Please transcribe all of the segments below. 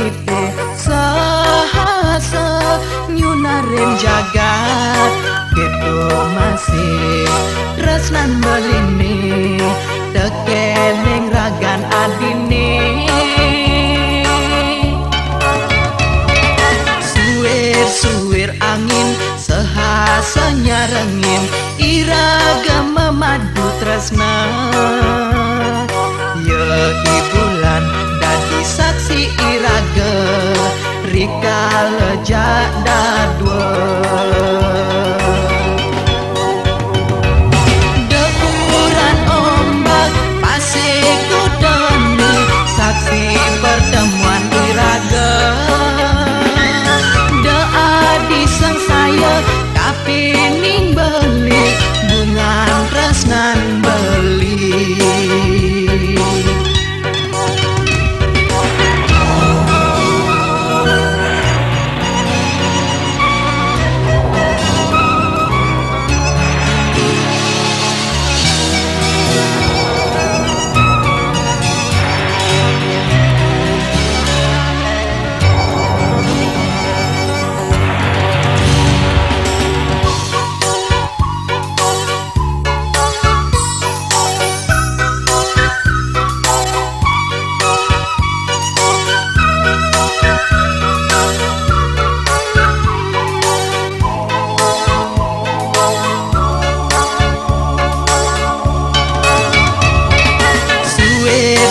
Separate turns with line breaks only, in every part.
ite sahasa nyunaren jagat gitu masih tresnan beline tekeleng ragan adine suir angin sehasa nyarengin iraga memadu tresna ya ibulan dadi saksi iraga rika lejak dadwa depuran ombak pasir kudoni saksi pertemuan iraga disang saya kapining beli bungan tresnan beli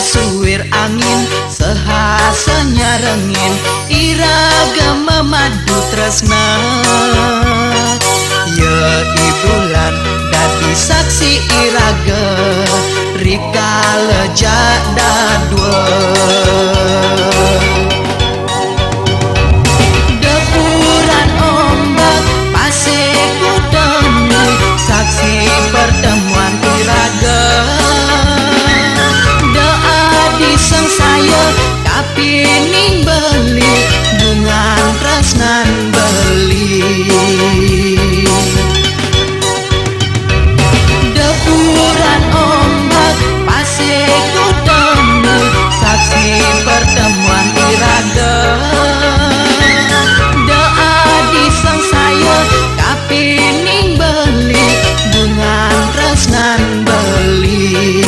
suir angin sehasa nyarengin iraga memadu tresna ya ibulan dadi saksi iraga rika lejak dadwa depuran ombak pasir kudoni saksi pertemuan iraga disang saya kapining beli bungan tresnan beli depuran ombak pasir kudoni saksi pertemuan iraga doa disang saya kapining beli bungan tresnan beli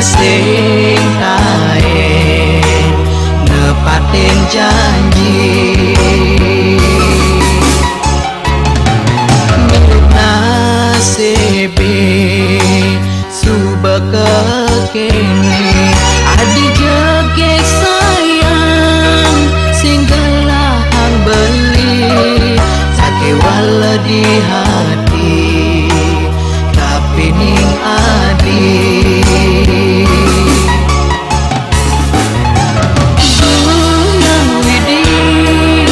sing kae nepatin janji milik nasibe subekekene adi jege sayang sing gelahan beli sakewala di hati kapining adi Bunga widih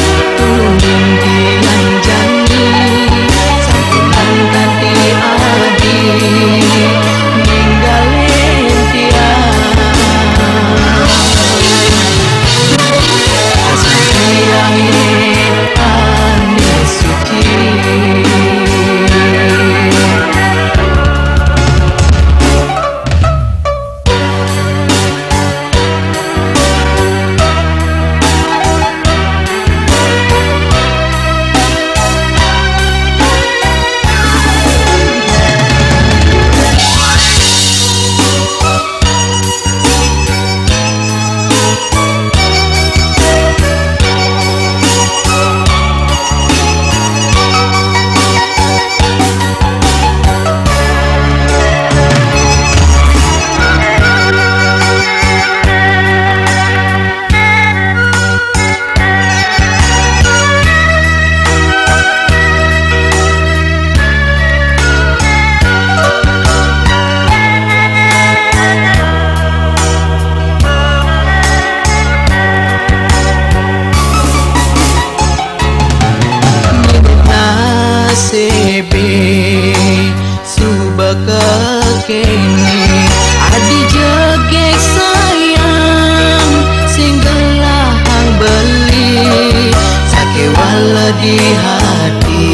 di hati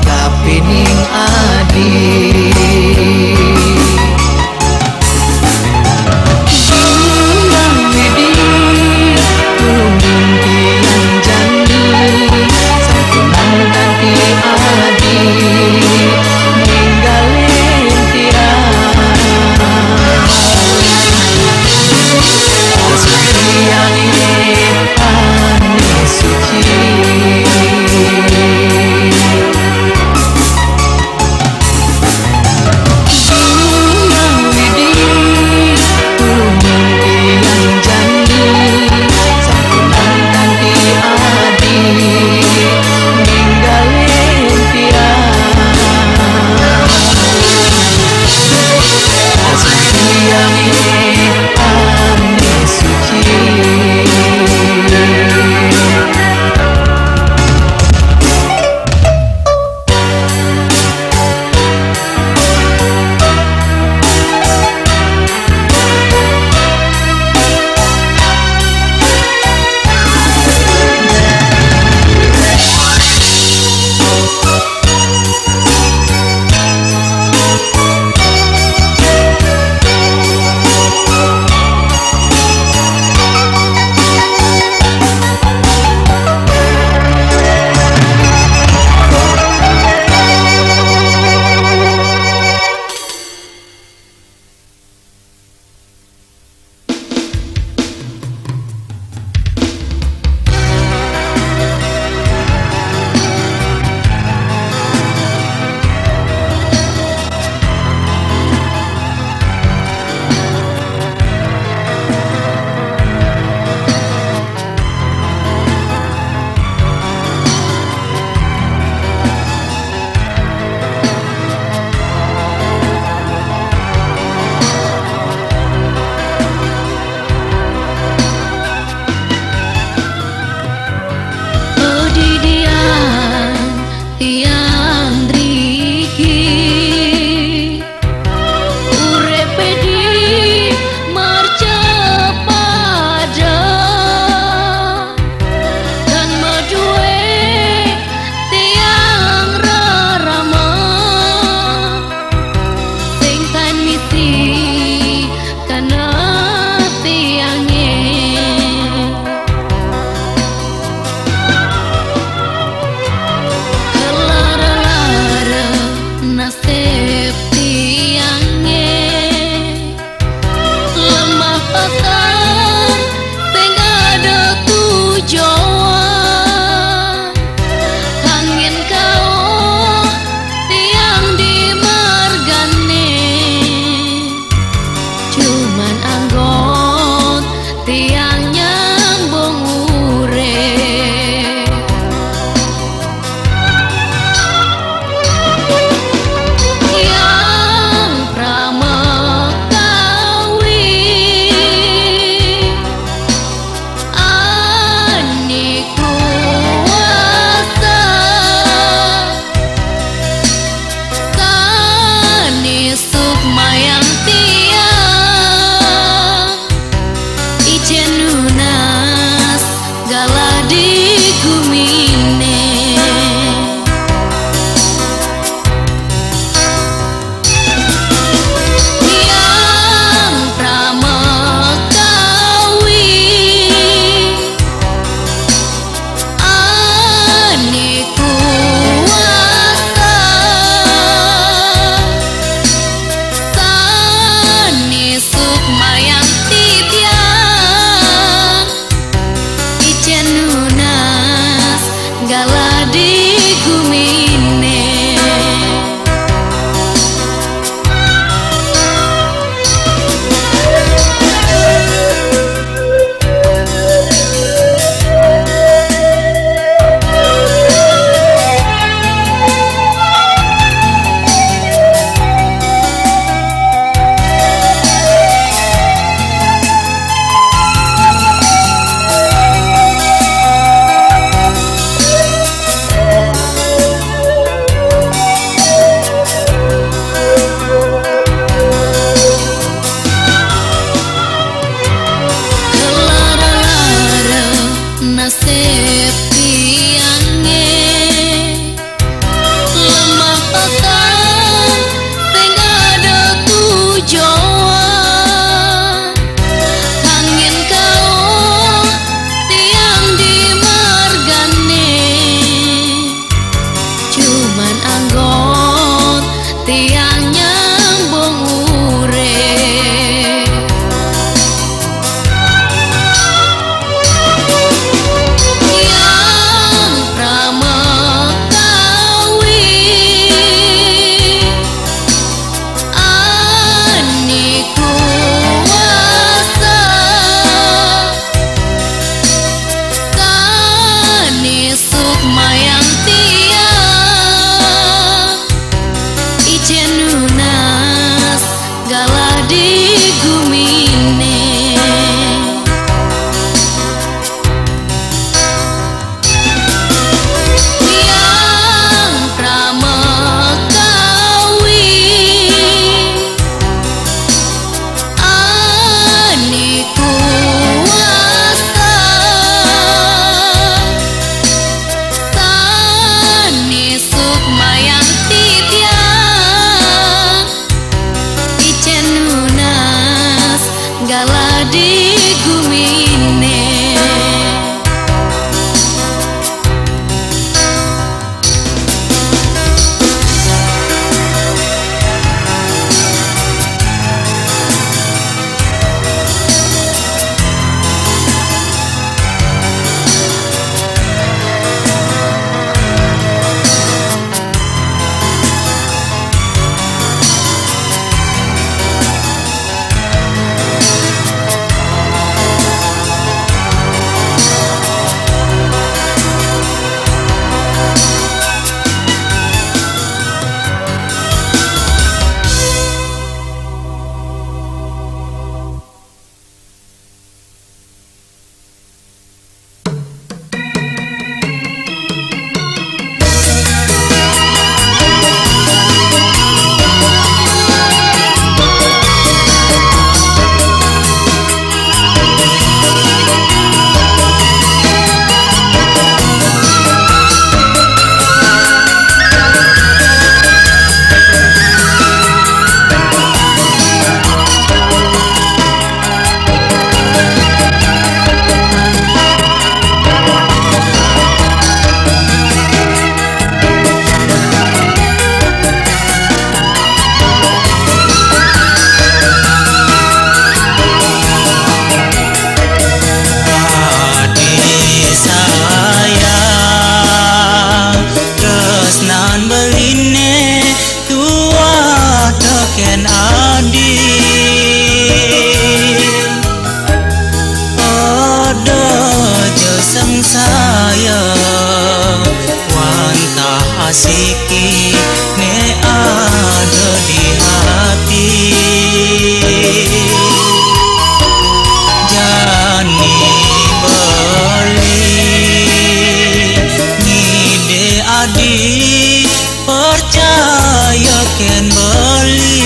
kapining adi. ken beli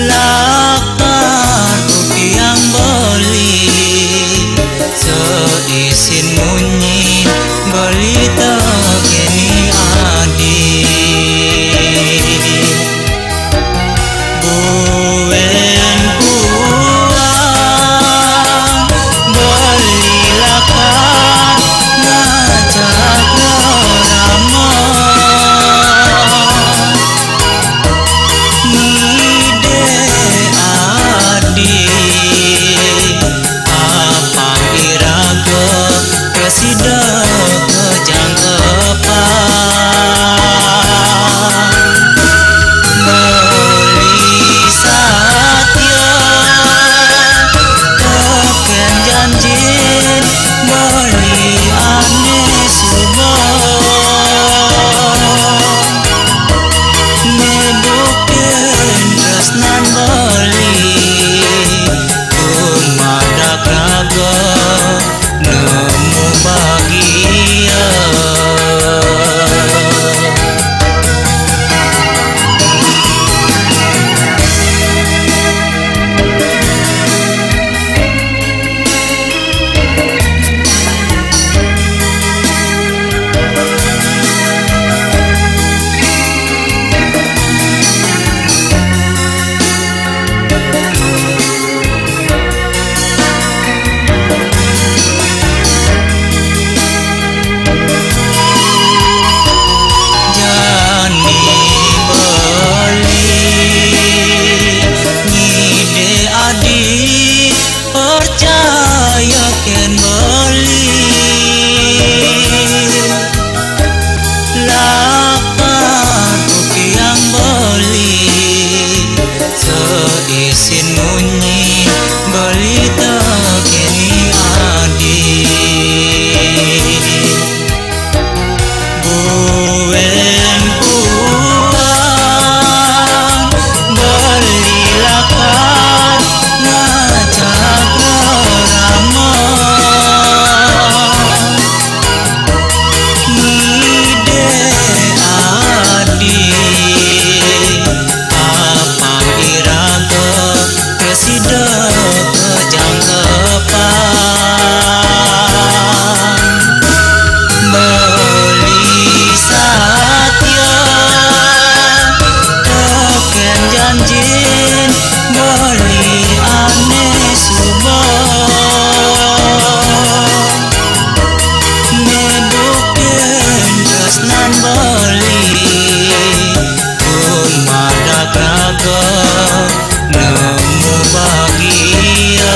lakar bukti yang beli seisin munyi beli tekeni adi buen puang beli lakar ngajak rama ngide adi apa iraga presiden kejangkepan beli satya teken janjin beli ane subang nebukin tresnan beli tumadak raga nemu bahagia percaya ken beli lakar bukti yang beli seisin munyi beli tekeni adi buen puang beli lakar ngajak rama ngide adi apa iraga presiden kejangkepan beli satya teken janjin beli ane subang nebukin tresnan beli tumadak raga nemu bahagia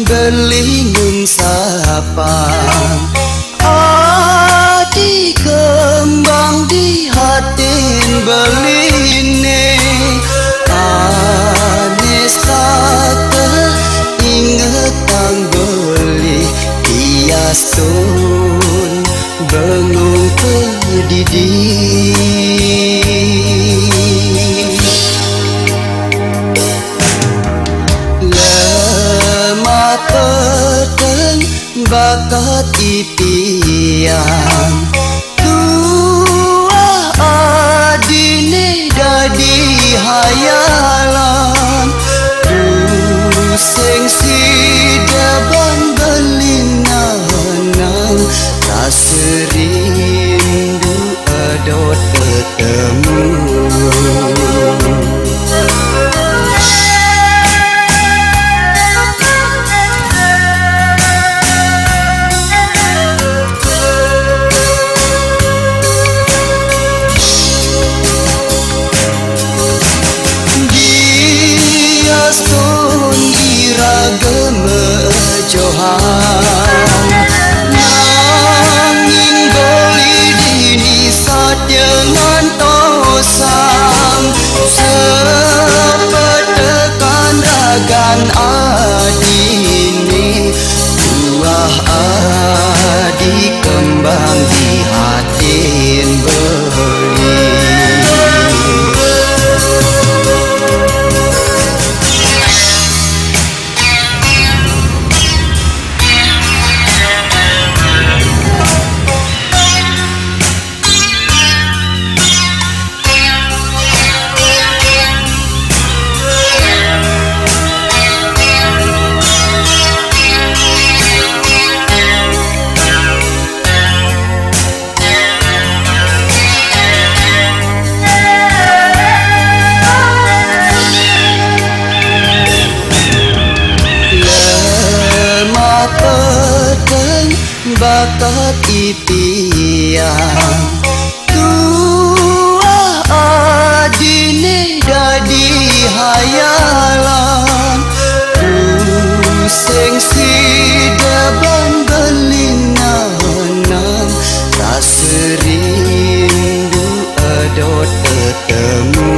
belingung sapang adi kembang di hatin beline anes kata astun bengung pedidih lemah peteng bakat ipian tuah adine dadi hayalan pusing sidaban belinanang rasa rindu adot ketemu nanging boli dini saat dengan tosang sepetekan ragan adini buah adi kembang di hatin beli bakat ipian tuah adine dadi hayalan pusing sidaban belinanang rasa rindu adot ketemu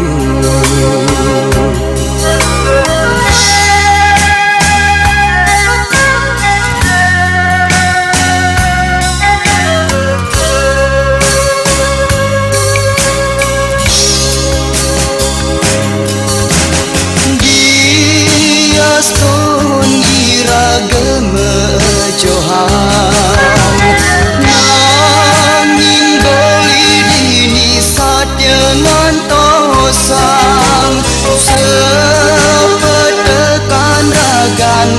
nanging boli dini saat dengan tosang sepetekan ragan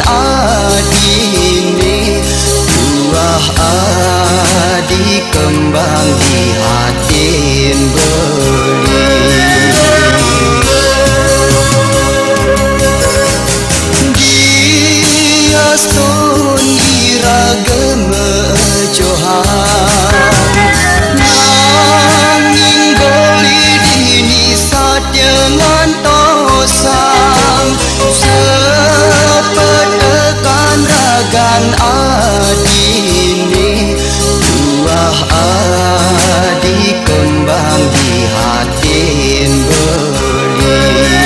adini buah adi kembang di hatin beli dia stun iragam johan nanging boli dini saat dengan tosang sepetekan ragan adini buah adi kembang di hatin beli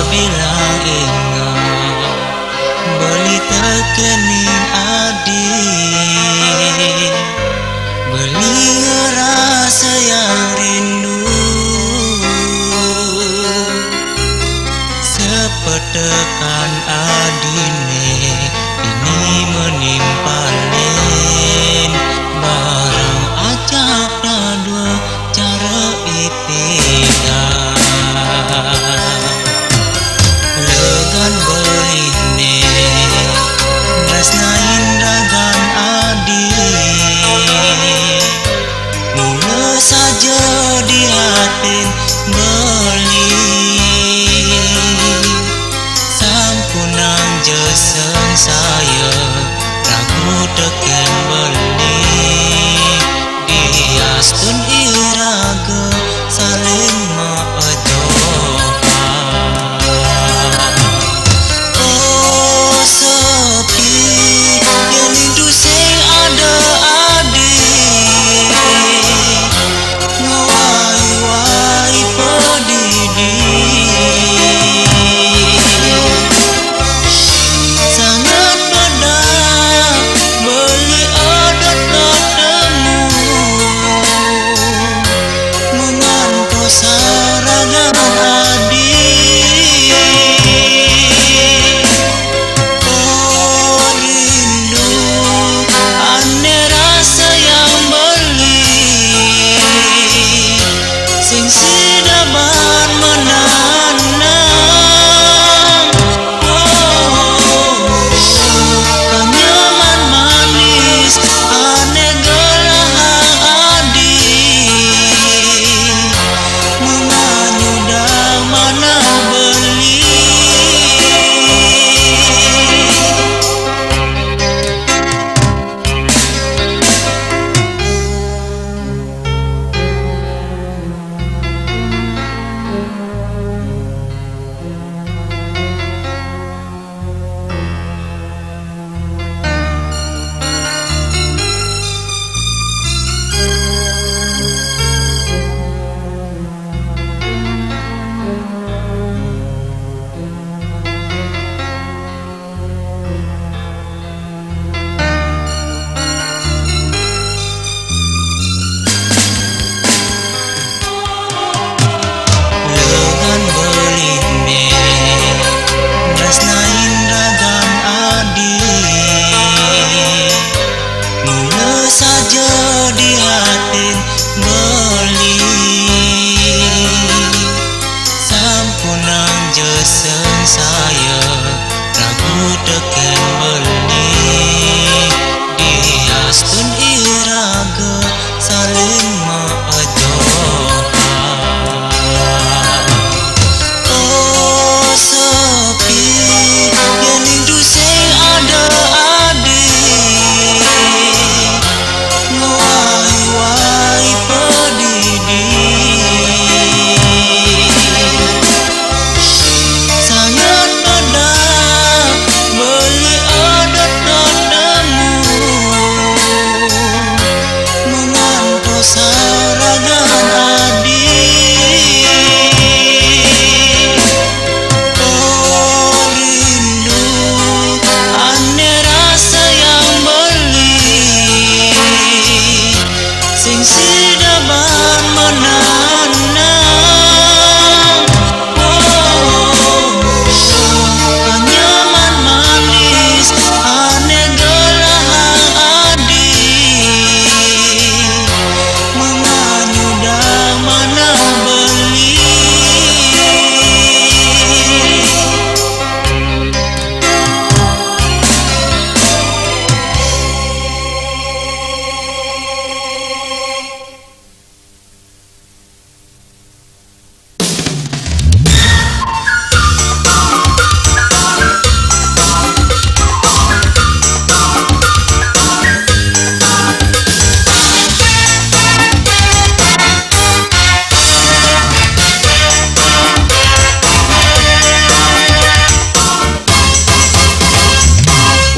bilang ingat beli terkening adik beli rasa yang rindu sepetekan adine ini menimpalin barang acap dua cara ipian saya ragu teken beli dias pun iraga saling maajohan. Oh sepi yang itu sing ada adik ngawai-wai pedidi sangat bedak beli odot temu mengantos saragan adik. Oh rindu aneh rasa yang beli sing sidaban menanam. Oh kanyaman manis aneh gelahang adik menganyudang mana beli. Lengan beli meh tresnain ragan adik mula saja di hatin beli sampunang jesen saya ragu teken beli dias pun iraga saling maajohan. Oh sepi yang itu sing ada adik ngawai-wai pedidi sangat bedak beli odot temu mengantos saragan adik. Oh rindu aneh rasa yang beli sing sidaban menanam. Oh kanyaman manis aneh gelahang adik menganyudang mana beli.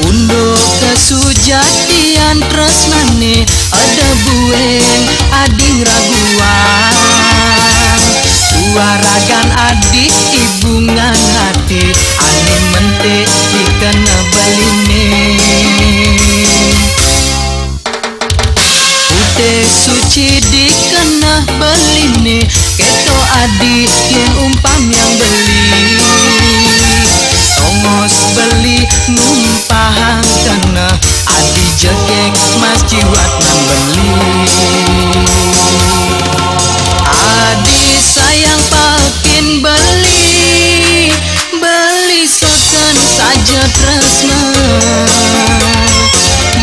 Undo kesujatian tresnane ada bueng ading raguan suaragan adik ibungan hati ane mentik dikena beline putih suci dikena beline keto adik yang umpam yang beli tongos beli numpahang kena adi jekek mas jiwat nan beli adi sayang pakin beli beli sokan saja tresna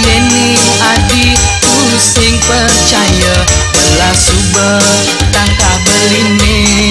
yening adi pusing percaya belah subah tangkah beline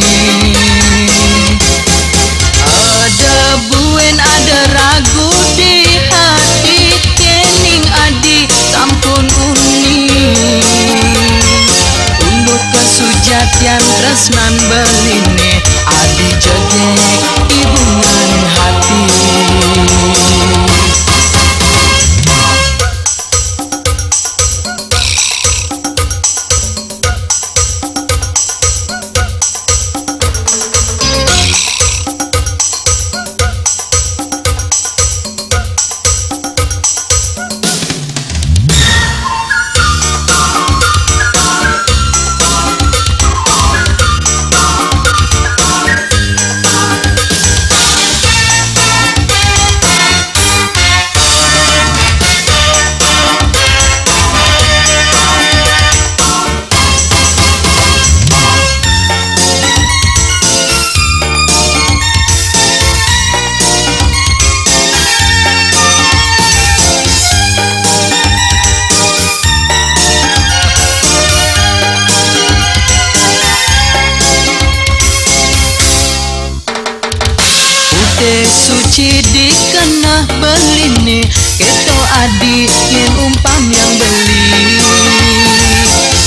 cidik kena beli ni keto adik yang umpam yang beli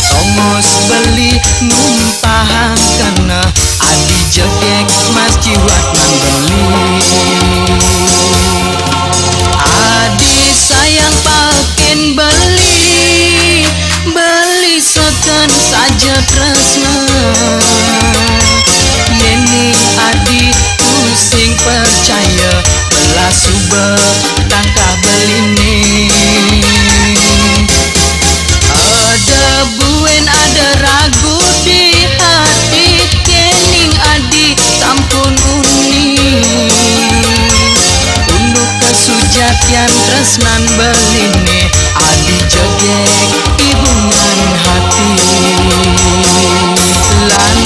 tongos beli numpang kena adik jekek mas jiwat nan beli adik sayang pakin beli beli seken saja tresna Neni adik pusing percaya belah suba tangkah beli ni ada buen ada ragu di hati kening adik sampun uni untuk kesujatian tresnan beli ni adik jegek ibungan hati lan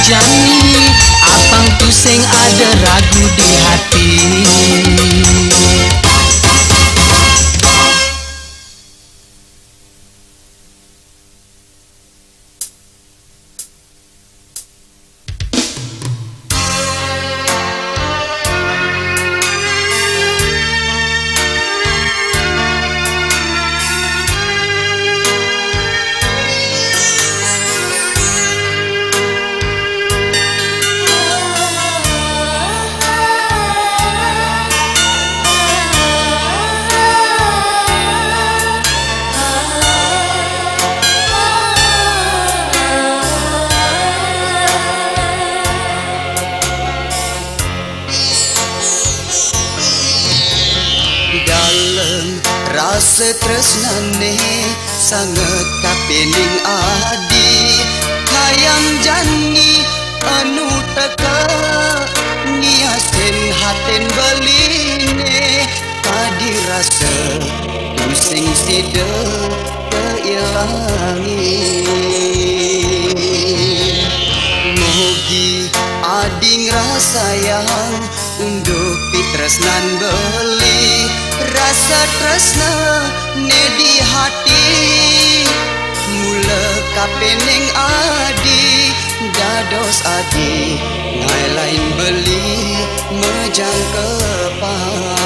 jani apang tu sing ada ragu di hati rasa tresnane sangat kapening adi hayang jani anu teka niasen haten beline tadi rasa pusing sida keilangi mogi ading rasa yang unduk pitresnan beli rasa tresna ne di hati mula kapeneng adi dados adi ngai lain beli mejang kepang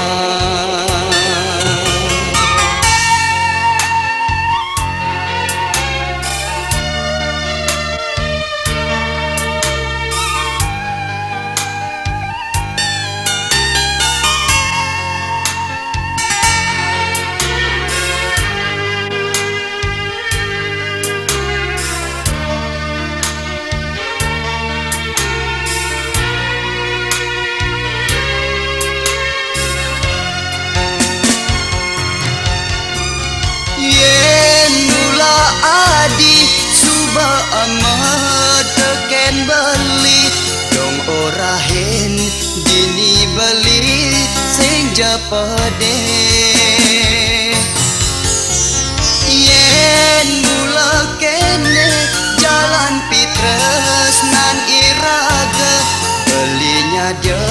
adi suba amat teken beli dong orahen dini beli sing japade yen mula kene jalan pitres nan iraga belinya dia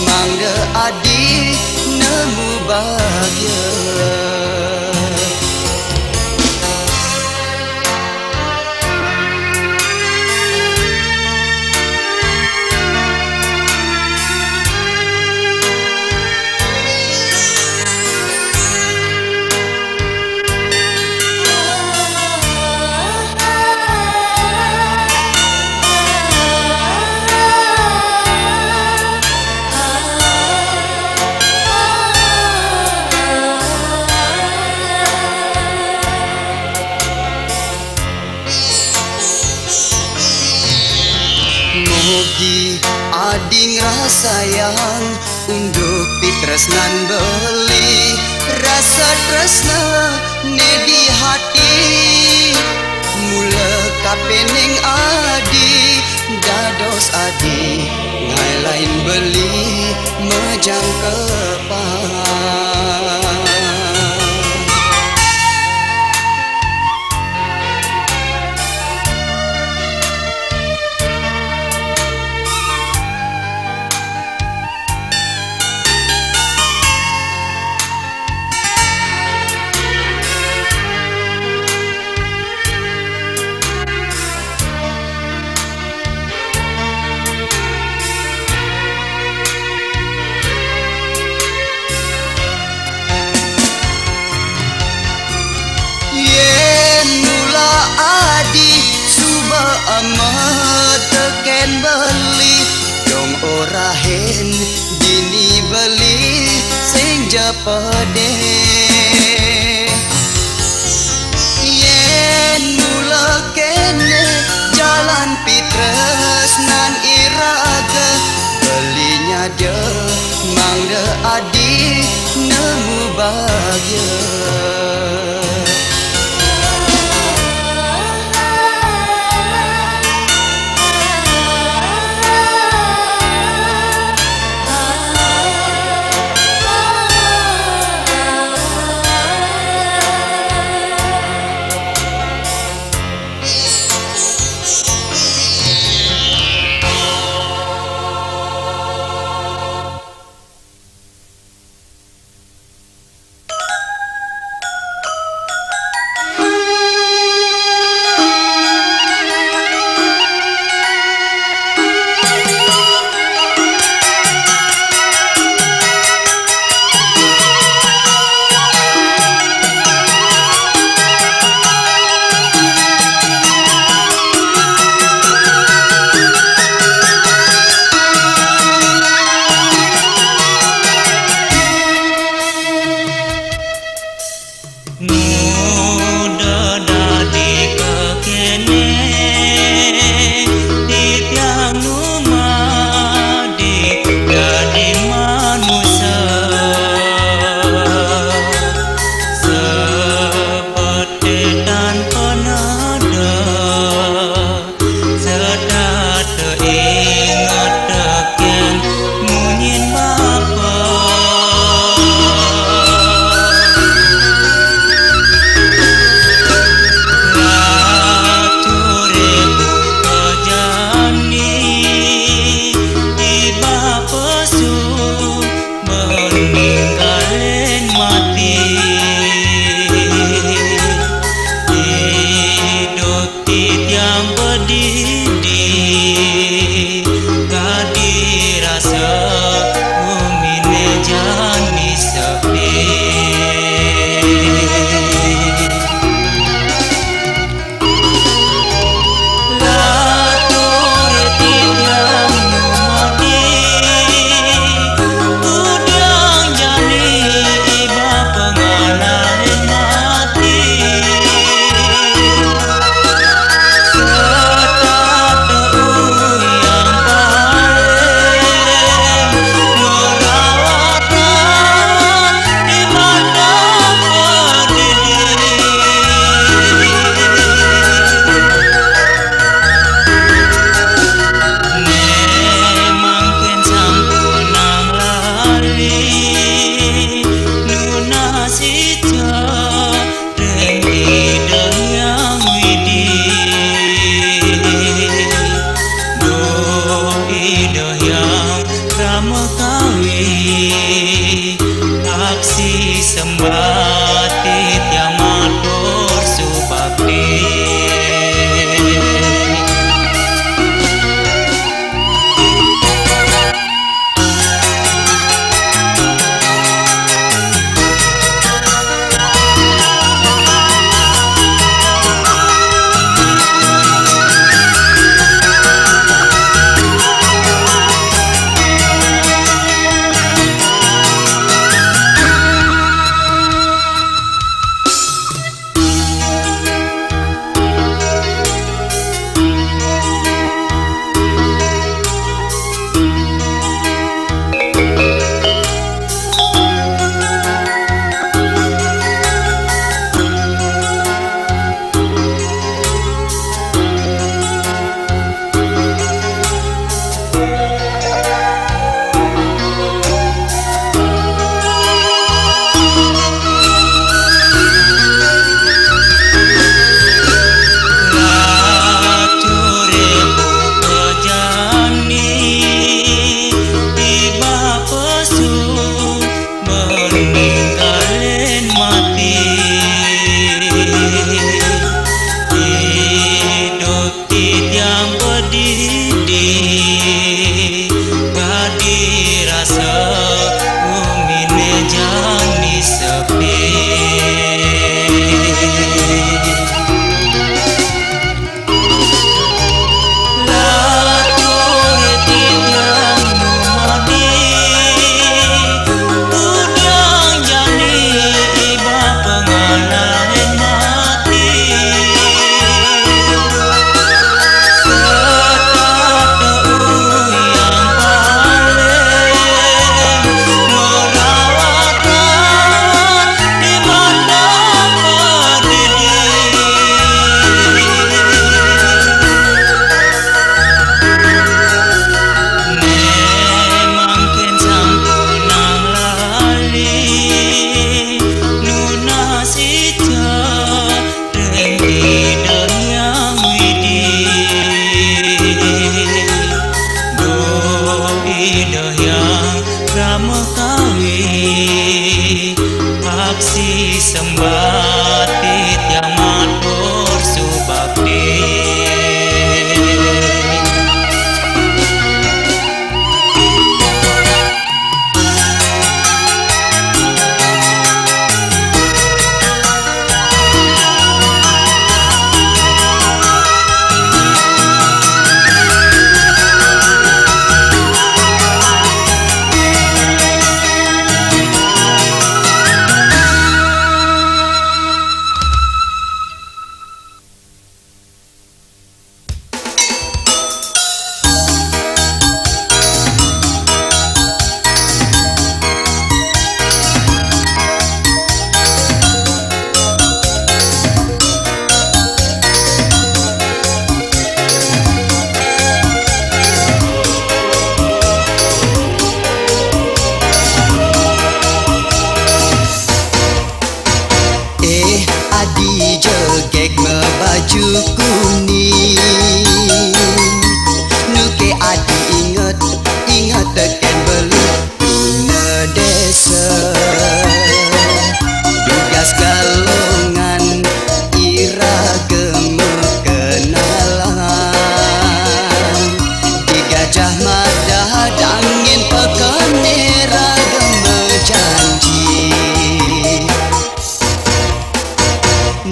mangga adi nemu bahagia mogi ading rasa yang unduk pitresnan beli rasa tresna ne di hati mula kapeneng adi dados adi ngai lain beli mejang kepang beli sing jepede yen mula kene jalan pitres nan iraga belinya dia mangga adi nemu bahagia tawi aksi sembati tiamat bersubakti.
Adi jegek baju kuning, nuke adi ingat teken beli tuna desa, tugas galongan ira kenalan, di Gajah Mada dangin pekanera janji.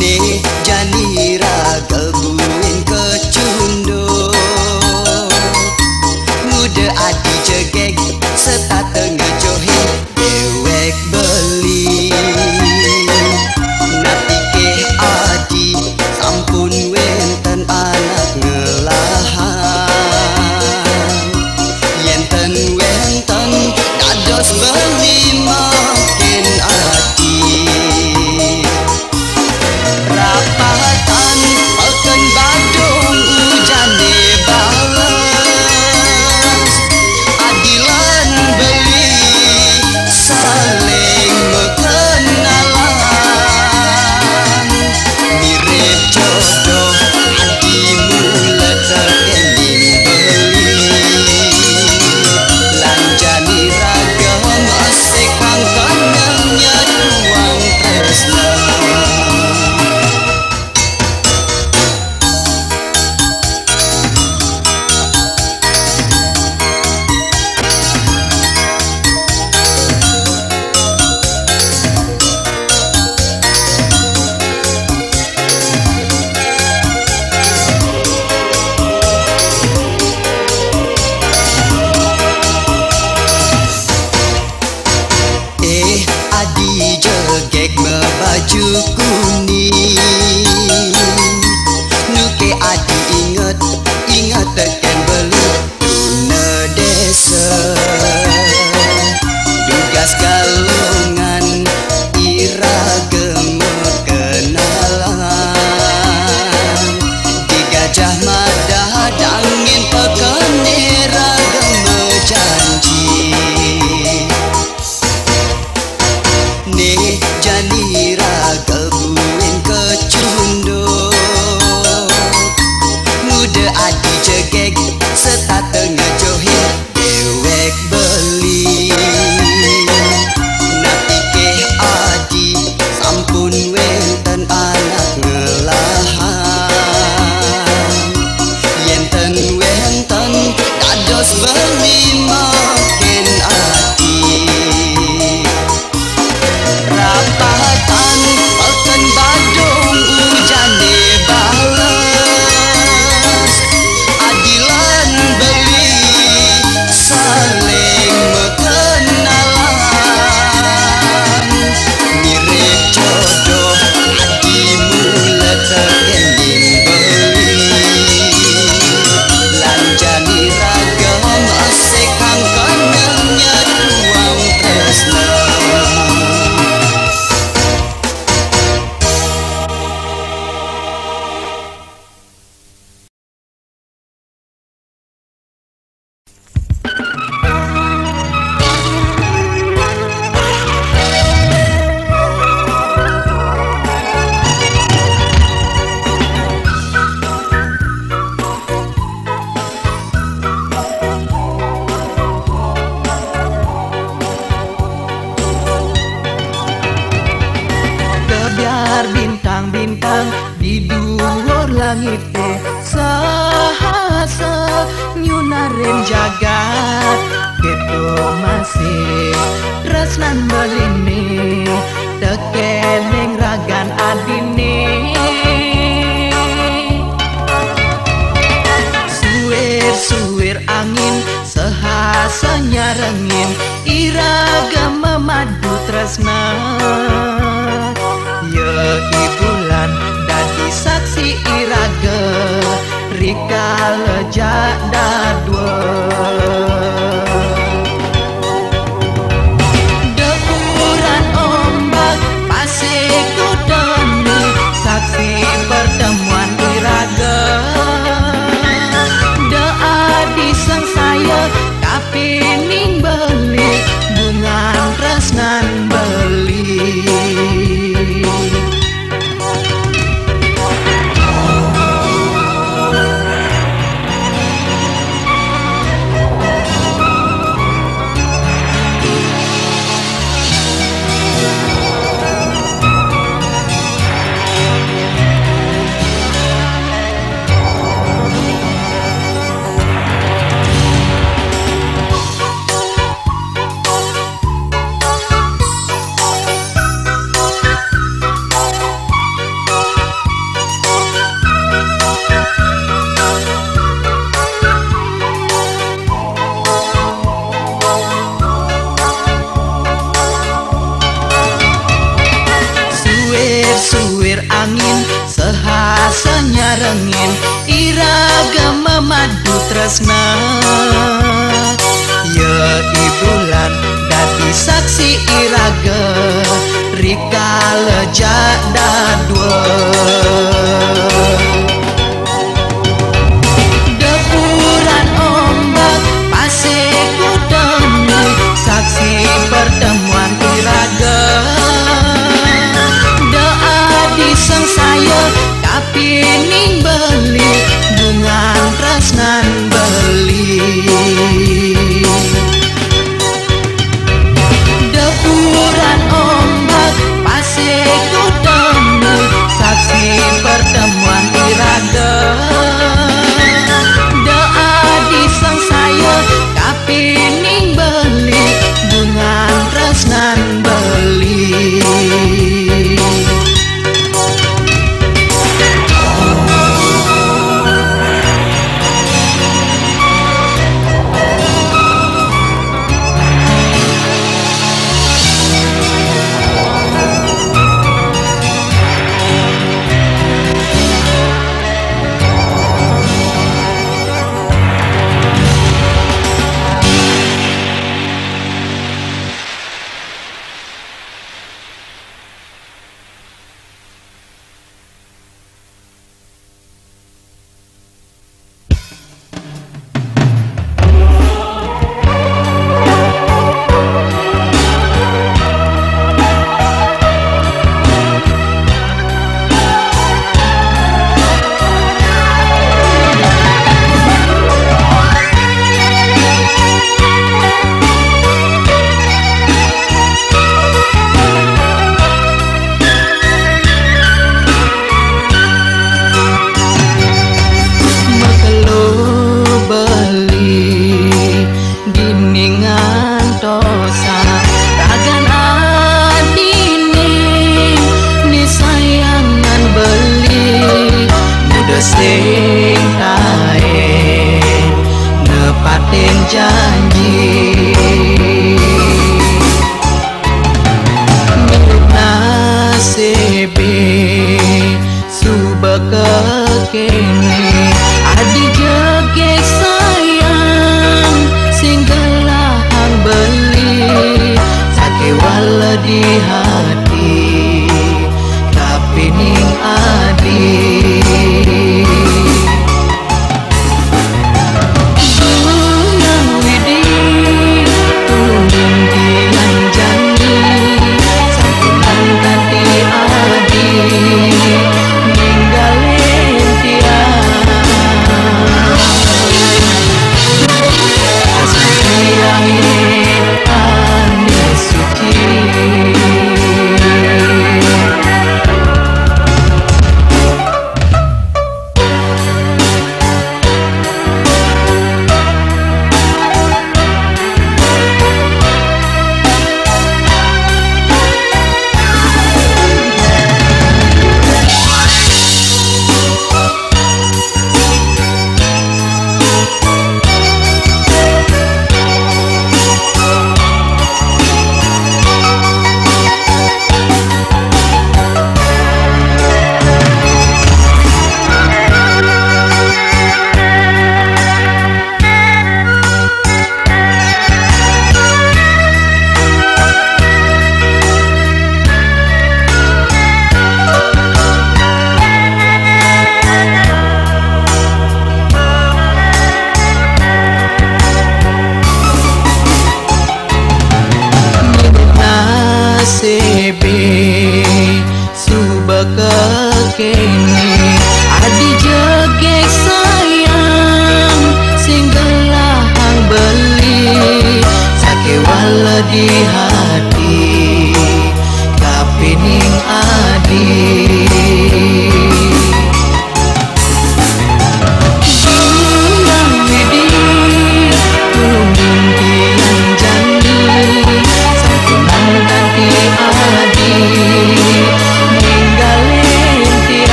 Ne janira gelbuin kecundo, muda adi jegek serta tengah johin dewek beli. Napike adi sampun wenten anak ngelahan, yenten wenten dados beli makin adi. Rapatan pekan badung ujane balas, adilan beli saling mengenalan, mirip jodoh adi mula terkening beli, lanjani ragam asik angkannya ruang tresna. Adi jegek baju kuning, nuke adi ingat teken beli tuna desa, tugas galongan ira kenalan, di Gajah Mada dangin pekanera janji. Ne janira gelbuin
bintang-bintang di dhuwur langit sahasa nyunaren jagat keto masih tresnan beline tekeneng ragan adine suwir angin sehasa nyarengin iraga memadu tresna ya ibulan dadi saksi iraga rika lejak dadwa depuran ombak pasir kudoni saksi pertemuan iraga disang saya kapining beli bunga tresnan beli suwir angin sehasa nyarengin iraga memadu tresna ya ibulan dadi saksi iraga rika lejak